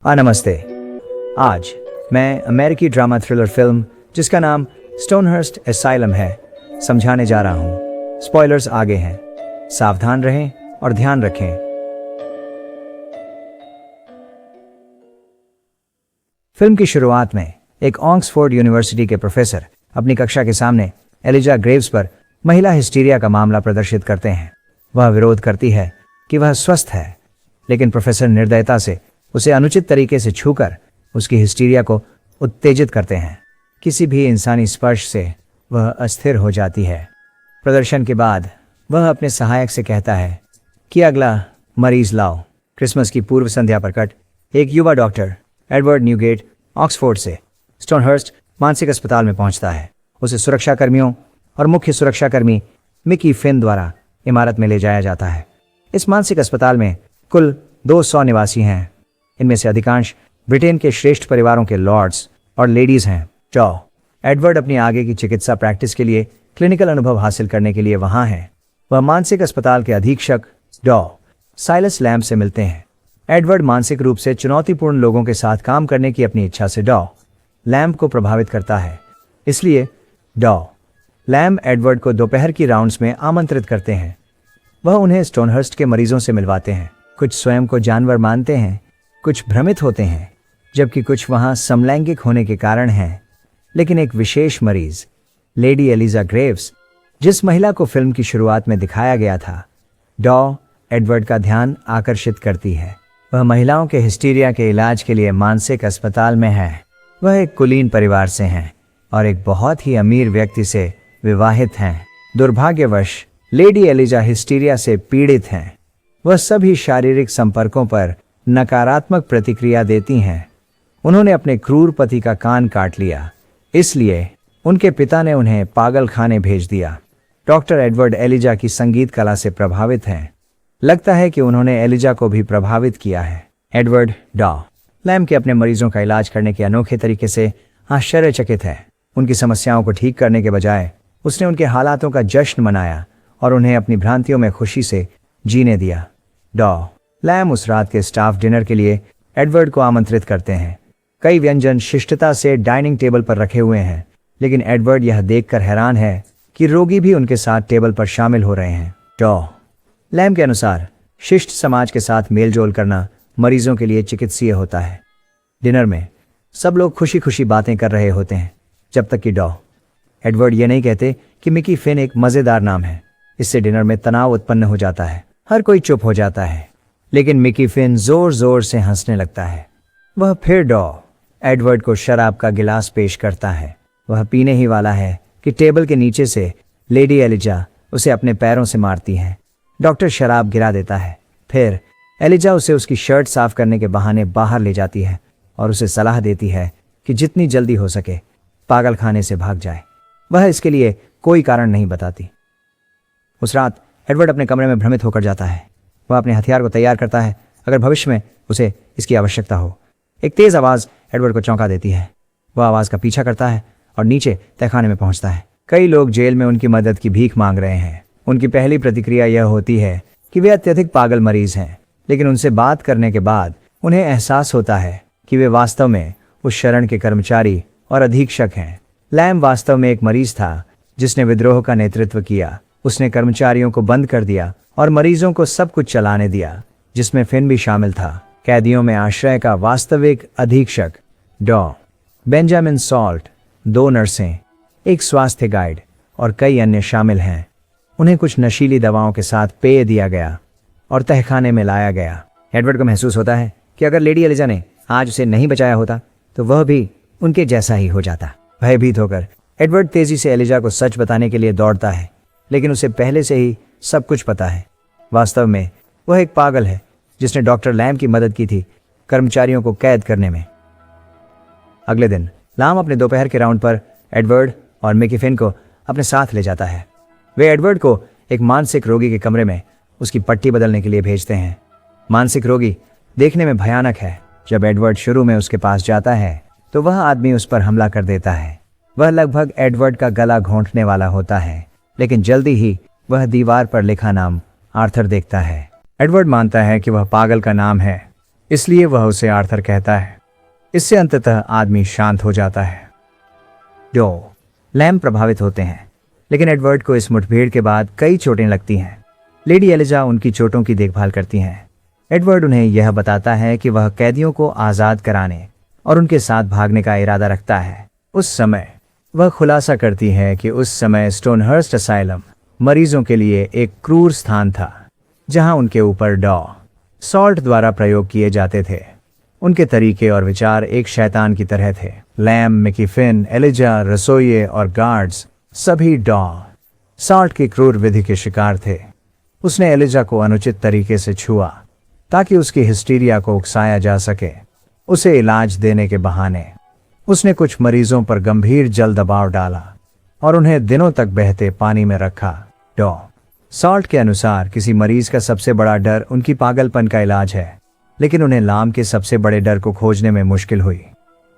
नमस्ते। आज मैं अमेरिकी ड्रामा थ्रिलर फिल्म जिसका नाम स्टोनहर्स्ट एसाइलम है समझाने जा रहा हूं। स्पॉयलर्स आगे हैं, सावधान रहें और ध्यान रखें। फिल्म की शुरुआत में एक ऑक्सफोर्ड यूनिवर्सिटी के प्रोफेसर अपनी कक्षा के सामने एलिजा ग्रेव्स पर महिला हिस्टीरिया का मामला प्रदर्शित करते हैं। वह विरोध करती है कि वह स्वस्थ है, लेकिन प्रोफेसर निर्दयता से उसे अनुचित तरीके से छूकर उसकी हिस्टीरिया को उत्तेजित करते हैं। किसी भी इंसानी स्पर्श से वह अस्थिर हो जाती है। प्रदर्शन के बाद वह अपने सहायक से कहता है कि अगला मरीज लाओ। क्रिसमस की पूर्व संध्या पर कट एक युवा डॉक्टर एडवर्ड न्यूगेट ऑक्सफोर्ड से स्टोनहर्स्ट मानसिक अस्पताल में पहुंचता है। उसे सुरक्षाकर्मियों और मुख्य सुरक्षाकर्मी मिकी फिन द्वारा इमारत में ले जाया जाता है। इस मानसिक अस्पताल में कुल 200 निवासी हैं। इनमें से अधिकांश ब्रिटेन के श्रेष्ठ परिवारों के लॉर्ड्स और लेडीज हैं। एडवर्ड अपनी आगे की चिकित्सा प्रैक्टिस के लिए क्लिनिकल अनुभव हासिल करने के लिए वहां है। वह मानसिक अस्पताल के अधीक्षक साइलस लैम्ब से मिलते हैं। एडवर्ड मानसिक रूप से चुनौतीपूर्ण लोगों के साथ काम करने की अपनी इच्छा से लैम्ब को प्रभावित करता है। इसलिए लैम्ब एडवर्ड को दोपहर की राउंड्स में आमंत्रित करते हैं। वह उन्हें स्टोनहर्स्ट के मरीजों से मिलवाते हैं। कुछ स्वयं को जानवर मानते हैं, कुछ भ्रमित होते हैं, जबकि कुछ वहां समलैंगिक होने के कारण हैं। लेकिन एक विशेष मरीज लेडी एलिजा ग्रेव्स, जिस महिला को फिल्म की शुरुआत में दिखाया गया था, एडवर्ड का ध्यान आकर्षित करती है। वह महिलाओं के हिस्टीरिया के इलाज के लिए मानसिक अस्पताल में है। वह एक कुलीन परिवार से हैं और एक बहुत ही अमीर व्यक्ति से विवाहित हैं। दुर्भाग्यवश लेडी एलिजा हिस्टीरिया से पीड़ित हैं। वह सभी शारीरिक संपर्कों पर नकारात्मक प्रतिक्रिया देती हैं। उन्होंने अपने क्रूर पति का कान काट लिया, इसलिए उनके पिता ने उन्हें पागल खाने भेज दिया। डॉक्टर एडवर्ड एलिजा की संगीत कला से प्रभावित हैं। लगता है कि उन्होंने एलिजा को भी प्रभावित किया है। एडवर्ड लैम्ब के अपने मरीजों का इलाज करने के अनोखे तरीके से आश्चर्यचकित है। उनकी समस्याओं को ठीक करने के बजाय उसने उनके हालातों का जश्न मनाया और उन्हें अपनी भ्रांतियों में खुशी से जीने दिया। लैम्ब उस रात के स्टाफ डिनर के लिए एडवर्ड को आमंत्रित करते हैं। कई व्यंजन शिष्टता से डाइनिंग टेबल पर रखे हुए हैं, लेकिन एडवर्ड यह देखकर हैरान है कि रोगी भी उनके साथ टेबल पर शामिल हो रहे हैं। लैम्ब के अनुसार शिष्ट समाज के साथ मेलजोल करना मरीजों के लिए चिकित्सीय होता है। डिनर में सब लोग खुशी खुशी बातें कर रहे होते हैं, जब तक कि एडवर्ड ये नहीं कहते कि मिकी फिन एक मजेदार नाम है। इससे डिनर में तनाव उत्पन्न हो जाता है। हर कोई चुप हो जाता है, लेकिन मिकी फिन जोर जोर से हंसने लगता है। वह फिर एडवर्ड को शराब का गिलास पेश करता है। वह पीने ही वाला है कि टेबल के नीचे से लेडी एलिजा उसे अपने पैरों से मारती है। डॉक्टर शराब गिरा देता है। फिर एलिजा उसे उसकी शर्ट साफ करने के बहाने बाहर ले जाती है और उसे सलाह देती है कि जितनी जल्दी हो सके पागल खाने से भाग जाए। वह इसके लिए कोई कारण नहीं बताती। उस रात एडवर्ड अपने कमरे में भ्रमित होकर जाता है। वह अपने हथियार को तैयार करता है अगर भविष्य में उसे इसकी आवश्यकता हो। एक तेज आवाज एडवर्ड को चौंका देती है। वह आवाज का पीछा करता है और नीचे तहखाने में पहुंचता है। कई लोग जेल में उनकी मदद की भीख मांग रहे हैं। उनकी पहली प्रतिक्रिया यह होती है कि वे अत्यधिक पागल मरीज हैं, लेकिन उनसे बात करने के बाद उन्हें एहसास होता है कि वे वास्तव में उस शरण के कर्मचारी और अधीक्षक हैं। लैम्ब वास्तव में एक मरीज था जिसने विद्रोह का नेतृत्व किया। उसने कर्मचारियों को बंद कर दिया और मरीजों को सब कुछ चलाने दिया, जिसमें फिन भी शामिल था। कैदियों में आश्रय का वास्तविक अधीक्षक बेंजामिन सॉल्ट, 2 नर्सें, एक स्वास्थ्य गाइड और कई अन्य शामिल हैं। उन्हें कुछ नशीली दवाओं के साथ पेय दिया गया और तहखाने में लाया गया। एडवर्ड को महसूस होता है कि अगर लेडी एलिजा ने आज उसे नहीं बचाया होता तो वह भी उनके जैसा ही हो जाता। भयभीत होकर एडवर्ड तेजी से एलिजा को सच बताने के लिए दौड़ता है, लेकिन उसे पहले से ही सब कुछ पता है। वास्तव में वह एक पागल है जिसने डॉक्टर लैम्ब की मदद की थी कर्मचारियों को कैद करने में। अगले दिन लैम्ब अपने दोपहर के राउंड पर एडवर्ड और मिकी फिन को अपने साथ ले जाता है। वे एडवर्ड को एक मानसिक रोगी के कमरे में उसकी पट्टी बदलने के लिए भेजते हैं। मानसिक रोगी देखने में भयानक है। जब एडवर्ड शुरू में उसके पास जाता है तो वह आदमी उस पर हमला कर देता है। वह लगभग एडवर्ड का गला घोंटने वाला होता है, लेकिन जल्दी ही वह दीवार पर लिखा नाम आर्थर देखता है। एडवर्ड मानता है कि वह पागल का नाम है, इसलिए वह उसे आर्थर कहता है। इससे अंततः आदमी शांत हो जाता है। डॉ लैम्ब प्रभावित होते हैं, लेकिन एडवर्ड को इस मुठभेड़ के बाद कई चोटें लगती हैं। लेडी एलिजा उनकी चोटों की देखभाल करती हैं। एडवर्ड उन्हें यह बताता है कि वह कैदियों को आज़ाद कराने और उनके साथ भागने का इरादा रखता है। उस समय वह खुलासा करती है कि उस समय स्टोनहर्स्ट असाइलम मरीजों के लिए एक क्रूर स्थान था, जहां उनके ऊपर डॉ सॉल्ट द्वारा प्रयोग किए जाते थे। उनके तरीके और विचार एक शैतान की तरह थे। लैम्ब, मिकी फिन, एलिजा, रसोइये और गार्ड्स सभी डॉ सॉल्ट की क्रूर विधि के शिकार थे। उसने एलिजा को अनुचित तरीके से छुआ ताकि उसकी हिस्टीरिया को उकसाया जा सके। उसे इलाज देने के बहाने उसने कुछ मरीजों पर गंभीर जल दबाव डाला और उन्हें दिनों तक बहते पानी में रखा। डॉ सॉल्ट के अनुसार किसी मरीज का सबसे बड़ा डर उनकी पागलपन का इलाज है, लेकिन उन्हें लाम के सबसे बड़े डर को खोजने में मुश्किल हुई।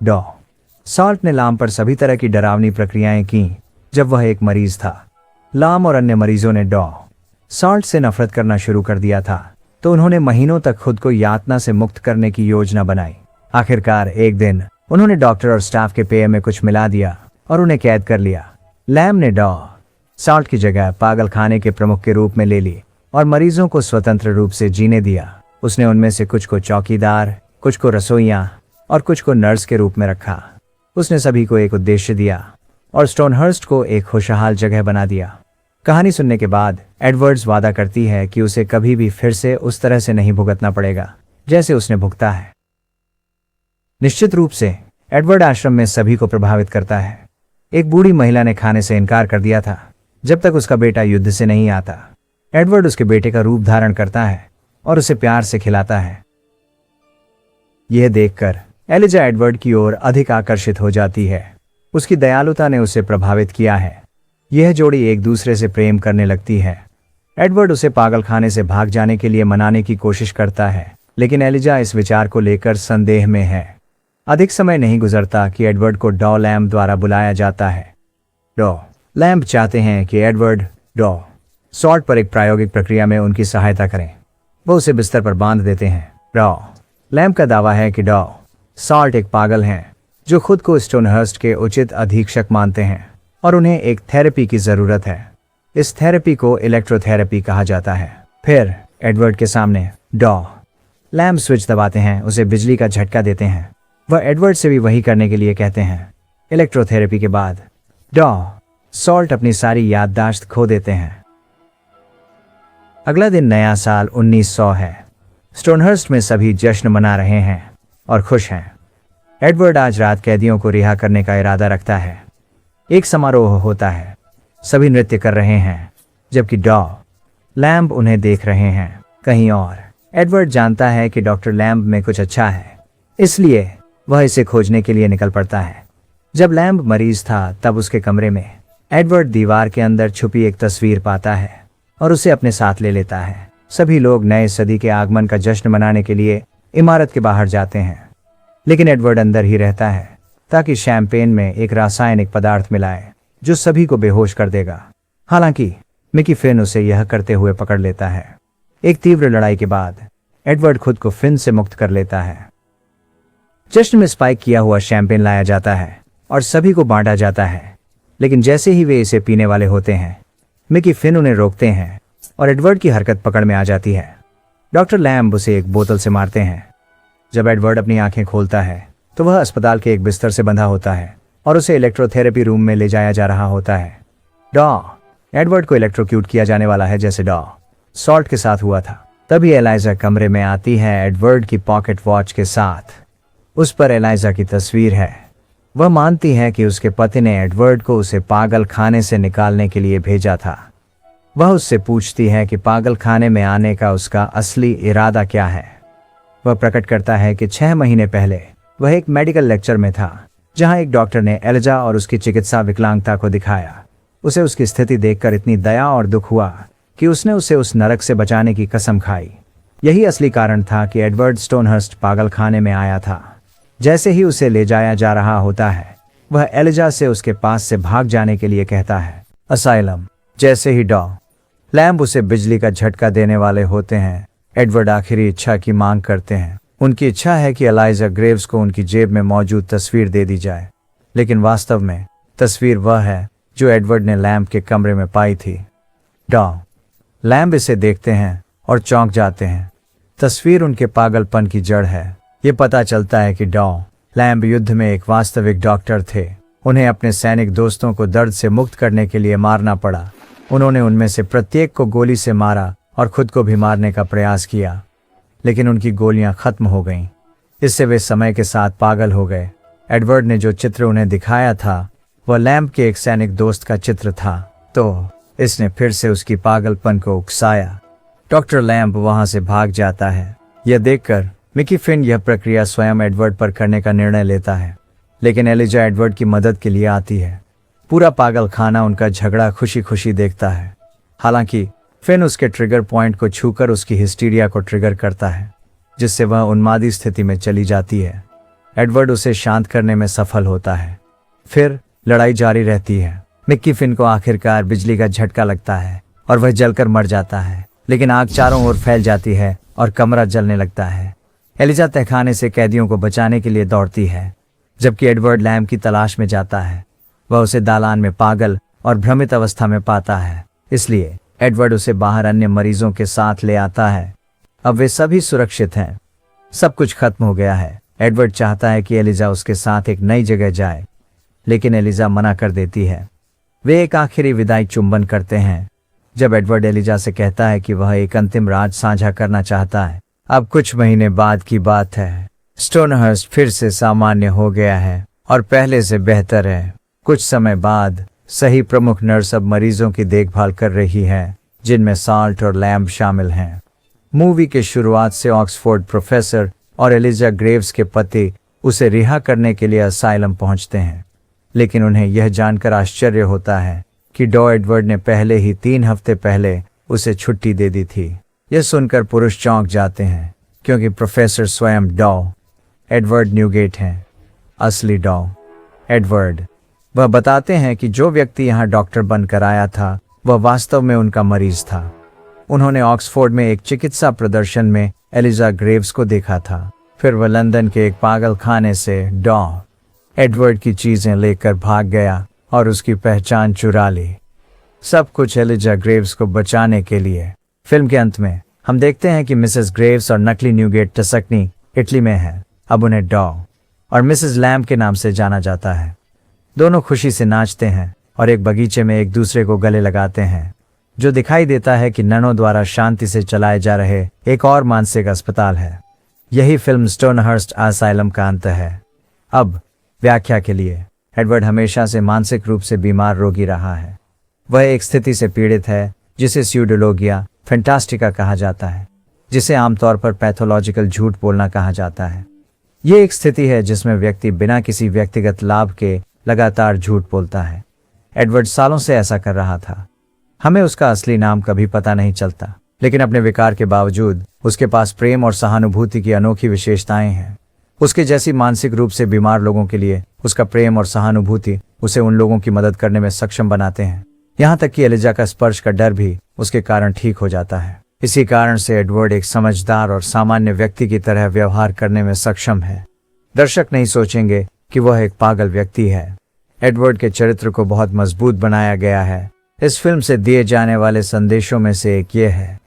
डॉ सॉल्ट ने लाम पर सभी तरह की डरावनी प्रक्रियाएं की जब वह एक मरीज था। लाम और अन्य मरीजों ने डॉ सॉल्ट से नफरत करना शुरू कर दिया था, तो उन्होंने महीनों तक खुद को यातना से मुक्त करने की योजना बनाई। आखिरकार एक दिन उन्होंने डॉक्टर और स्टाफ के पेय में कुछ मिला दिया और उन्हें कैद कर लिया। लैम्ब ने डॉ सॉल्ट की जगह पागल खाने के प्रमुख के रूप में ले ली और मरीजों को स्वतंत्र रूप से जीने दिया। उसने उनमें से कुछ को चौकीदार, कुछ को रसोइया और कुछ को नर्स के रूप में रखा। उसने सभी को एक उद्देश्य दिया और स्टोनहर्स्ट को एक खुशहाल जगह बना दिया। कहानी सुनने के बाद एडवर्ड्स वादा करती है कि उसे कभी भी फिर से उस तरह से नहीं भुगतना पड़ेगा जैसे उसने भुगता है। निश्चित रूप से एडवर्ड आश्रम में सभी को प्रभावित करता है। एक बूढ़ी महिला ने खाने से इनकार कर दिया था जब तक उसका बेटा युद्ध से नहीं आता। एडवर्ड उसके बेटे का रूप धारण करता है और उसे प्यार से खिलाता है। यह देखकर एलिजा एडवर्ड की ओर अधिक आकर्षित हो जाती है। उसकी दयालुता ने उसे प्रभावित किया है। यह जोड़ी एक दूसरे से प्रेम करने लगती है। एडवर्ड उसे पागलखाने से भाग जाने के लिए मनाने की कोशिश करता है, लेकिन एलिजा इस विचार को लेकर संदेह में है। अधिक समय नहीं गुजरता कि एडवर्ड को डॉ लैम्ब द्वारा बुलाया जाता है। डॉ लैम्ब चाहते हैं कि एडवर्ड डॉ सॉल्ट पर एक प्रायोगिक प्रक्रिया में उनकी सहायता करें। वो उसे बिस्तर पर बांध देते हैं। डॉ लैम्ब का दावा है कि डॉ सॉल्ट एक पागल हैं जो खुद को स्टोनहर्स्ट के उचित अधीक्षक मानते हैं और उन्हें एक थेरेपी की जरूरत है। इस थेरेपी को इलेक्ट्रोथेरेपी कहा जाता है। फिर एडवर्ड के सामने डॉ लैम्ब स्विच दबाते हैं, उसे बिजली का झटका देते हैं। वह एडवर्ड से भी वही करने के लिए कहते हैं। इलेक्ट्रोथेरेपी के बाद डॉ सॉल्ट अपनी सारी याददाश्त खो देते हैं। अगला दिन नया साल 1900 है। स्टोनहर्स्ट में सभी जश्न मना रहे हैं और खुश हैं। एडवर्ड आज रात कैदियों को रिहा करने का इरादा रखता है। एक समारोह होता है, सभी नृत्य कर रहे हैं, जबकि डॉ लैम्ब उन्हें देख रहे हैं कहीं और। एडवर्ड जानता है कि डॉक्टर लैम्ब में कुछ अच्छा है, इसलिए वह इसे खोजने के लिए निकल पड़ता है। जब लैम्ब मरीज था तब उसके कमरे में एडवर्ड दीवार के अंदर छुपी एक तस्वीर पाता है और उसे अपने साथ ले लेता है। सभी लोग नए सदी के आगमन का जश्न मनाने के लिए इमारत के बाहर जाते हैं, लेकिन एडवर्ड अंदर ही रहता है ताकि शैंपेन में एक रासायनिक पदार्थ मिलाए जो सभी को बेहोश कर देगा। हालांकि मिकी फिन उसे यह करते हुए पकड़ लेता है। एक तीव्र लड़ाई के बाद एडवर्ड खुद को फिन से मुक्त कर लेता है। जश्न में स्पाइक किया हुआ शैंपेन लाया जाता है और सभी को बांटा जाता है, लेकिन जैसे ही वे इसे पीने वाले होते हैं मिकी फिन उन्हें रोकते हैं और एडवर्ड की हरकत पकड़ में आ जाती है। डॉक्टर लैम्ब उसे एक बोतल से मारते हैं। जब एडवर्ड अपनी आंखें खोलता है तो वह अस्पताल के एक बिस्तर से बंधा होता है और उसे इलेक्ट्रोथेरेपी रूम में ले जाया जा रहा होता है। डॉ एडवर्ड को इलेक्ट्रोक्यूट किया जाने वाला है जैसे डॉ सॉल्ट के साथ हुआ था। तभी एलाइजा कमरे में आती है एडवर्ड की पॉकेट वॉच के साथ। उस पर एलाइजा की तस्वीर है। वह मानती है कि उसके पति ने एडवर्ड को उसे पागल खाने से निकालने के लिए भेजा था। वह उससे पूछती है कि पागल खाने में आने का उसका असली इरादा क्या है। वह प्रकट करता है कि 6 महीने पहले वह एक मेडिकल लेक्चर में था जहां एक डॉक्टर ने एलिजा और उसकी चिकित्सा विकलांगता को दिखाया। उसे उसकी स्थिति देखकर इतनी दया और दुख हुआ कि उसने उसे उस नरक से बचाने की कसम खाई। यही असली कारण था कि एडवर्ड स्टोनहर्स्ट पागल खाने में आया था। जैसे ही उसे ले जाया जा रहा होता है वह एलिजा से उसके पास से भाग जाने के लिए कहता है। असाइलम। जैसे ही डॉ लैम्ब उसे बिजली का झटका देने वाले होते हैं एडवर्ड आखिरी इच्छा की मांग करते हैं। उनकी इच्छा है कि एलिजा ग्रेव्स को उनकी जेब में मौजूद तस्वीर दे दी जाए, लेकिन वास्तव में तस्वीर वह है जो एडवर्ड ने लैम्ब के कमरे में पाई थी। डॉ लैम्ब इसे देखते हैं और चौंक जाते हैं। तस्वीर उनके पागलपन की जड़ है। ये पता चलता है कि डॉ लैम्ब युद्ध में एक वास्तविक डॉक्टर थे। उन्हें अपने सैनिक दोस्तों को दर्द से मुक्त करने के लिए मारना पड़ा। उन्होंने उनमें से प्रत्येक को गोली से मारा और खुद को भी मारने का प्रयास किया, लेकिन उनकी गोलियां खत्म हो गईं। इससे वे समय के साथ पागल हो गए। एडवर्ड ने जो चित्र उन्हें दिखाया था वह लैम्ब के एक सैनिक दोस्त का चित्र था, तो इसने फिर से उसकी पागलपन को उकसाया। डॉक्टर लैम्ब वहां से भाग जाता है। यह देखकर मिकी फिन यह प्रक्रिया स्वयं एडवर्ड पर करने का निर्णय लेता है, लेकिन एलिजा एडवर्ड की मदद के लिए आती है। पूरा पागल खाना उनका झगड़ा खुशी खुशी देखता है। हालांकि फिन उसके ट्रिगर पॉइंट को छूकर उसकी हिस्टीरिया को ट्रिगर करता है, जिससे वह उन्मादी स्थिति में चली जाती है। एडवर्ड उसे शांत करने में सफल होता है। फिर लड़ाई जारी रहती है। मिक्की फिन को आखिरकार बिजली का झटका लगता है और वह जलकर मर जाता है, लेकिन आग चारों ओर फैल जाती है और कमरा जलने लगता है। एलिजा तहखाने से कैदियों को बचाने के लिए दौड़ती है, जबकि एडवर्ड लैम्ब की तलाश में जाता है। वह उसे दालान में पागल और भ्रमित अवस्था में पाता है, इसलिए एडवर्ड उसे बाहर अन्य मरीजों के साथ ले आता है। अब वे सभी सुरक्षित हैं। सब कुछ खत्म हो गया है। एडवर्ड चाहता है कि एलिजा उसके साथ एक नई जगह जाए, लेकिन एलिजा मना कर देती है। वे एक आखिरी विदाई चुंबन करते हैं, जब एडवर्ड एलिजा से कहता है कि वह एक अंतिम राज साझा करना चाहता है। अब कुछ महीने बाद की बात है। स्टोनहर्स्ट फिर से सामान्य हो गया है और पहले से बेहतर है। कुछ समय बाद सही प्रमुख नर्स अब मरीजों की देखभाल कर रही है, जिनमें साल्ट और लैम्ब शामिल हैं। मूवी के शुरुआत से ऑक्सफोर्ड प्रोफेसर और एलिजा ग्रेव्स के पति उसे रिहा करने के लिए असाइलम पहुंचते हैं, लेकिन उन्हें यह जानकर आश्चर्य होता है कि डॉ एडवर्ड ने पहले ही 3 हफ्ते पहले उसे छुट्टी दे दी थी। यह सुनकर पुरुष चौंक जाते हैं, क्योंकि प्रोफेसर स्वयं डॉ एडवर्ड न्यूगेट हैं, असली डॉ एडवर्ड। वह बताते हैं कि जो व्यक्ति यहाँ डॉक्टर बनकर आया था वह वास्तव में उनका मरीज था। उन्होंने ऑक्सफोर्ड में एक चिकित्सा प्रदर्शन में एलिजा ग्रेव्स को देखा था। फिर वह लंदन के एक पागल खाने से डॉ एडवर्ड की चीजें लेकर भाग गया और उसकी पहचान चुरा ली। सब कुछ एलिजा ग्रेव्स को बचाने के लिए। फिल्म के अंत में हम देखते हैं कि मिसेस ग्रेव्स और नकली न्यूगेट टसकनी इटली में है। अब उन्हें डॉ और मिसेस लैम्ब के नाम से जाना जाता है। दोनों खुशी से नाचते हैं और एक बगीचे में एक दूसरे को गले लगाते हैं, जो दिखाई देता है कि ननों द्वारा शांति से चलाए जा रहे एक और मानसिक अस्पताल है। यही फिल्म स्टोनहर्स्ट असाइलम का अंत है। अब व्याख्या के लिए, एडवर्ड हमेशा से मानसिक रूप से बीमार रोगी रहा है। वह एक स्थिति से पीड़ित है जिसे स्यूडोलोगिया फैंटास्टिका कहा जाता है, जिसे आमतौर पर पैथोलॉजिकल झूठ बोलना कहा जाता है। यह एक स्थिति है जिसमें व्यक्ति बिना किसी व्यक्तिगत लाभ के लगातार झूठ बोलता है। एडवर्ड सालों से ऐसा कर रहा था। हमें उसका असली नाम कभी पता नहीं चलता, लेकिन अपने विकार के बावजूद उसके पास प्रेम और सहानुभूति की अनोखी विशेषताएं हैं। उसके जैसी मानसिक रूप से बीमार लोगों के लिए उसका प्रेम और सहानुभूति उसे उन लोगों की मदद करने में सक्षम बनाते हैं, यहाँ तक कि एलिजा का स्पर्श का डर भी उसके कारण ठीक हो जाता है। इसी कारण से एडवर्ड एक समझदार और सामान्य व्यक्ति की तरह व्यवहार करने में सक्षम है। दर्शक नहीं सोचेंगे कि वह एक पागल व्यक्ति है। एडवर्ड के चरित्र को बहुत मजबूत बनाया गया है। इस फिल्म से दिए जाने वाले संदेशों में से एक ये है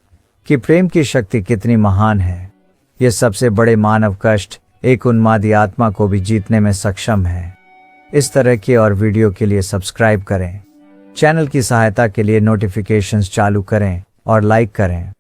कि प्रेम की शक्ति कितनी महान है। यह सबसे बड़े मानव कष्ट, एक उन्मादी आत्मा को भी जीतने में सक्षम है। इस तरह के और वीडियो के लिए सब्सक्राइब करें, चैनल की सहायता के लिए नोटिफिकेशंस चालू करें और लाइक करें।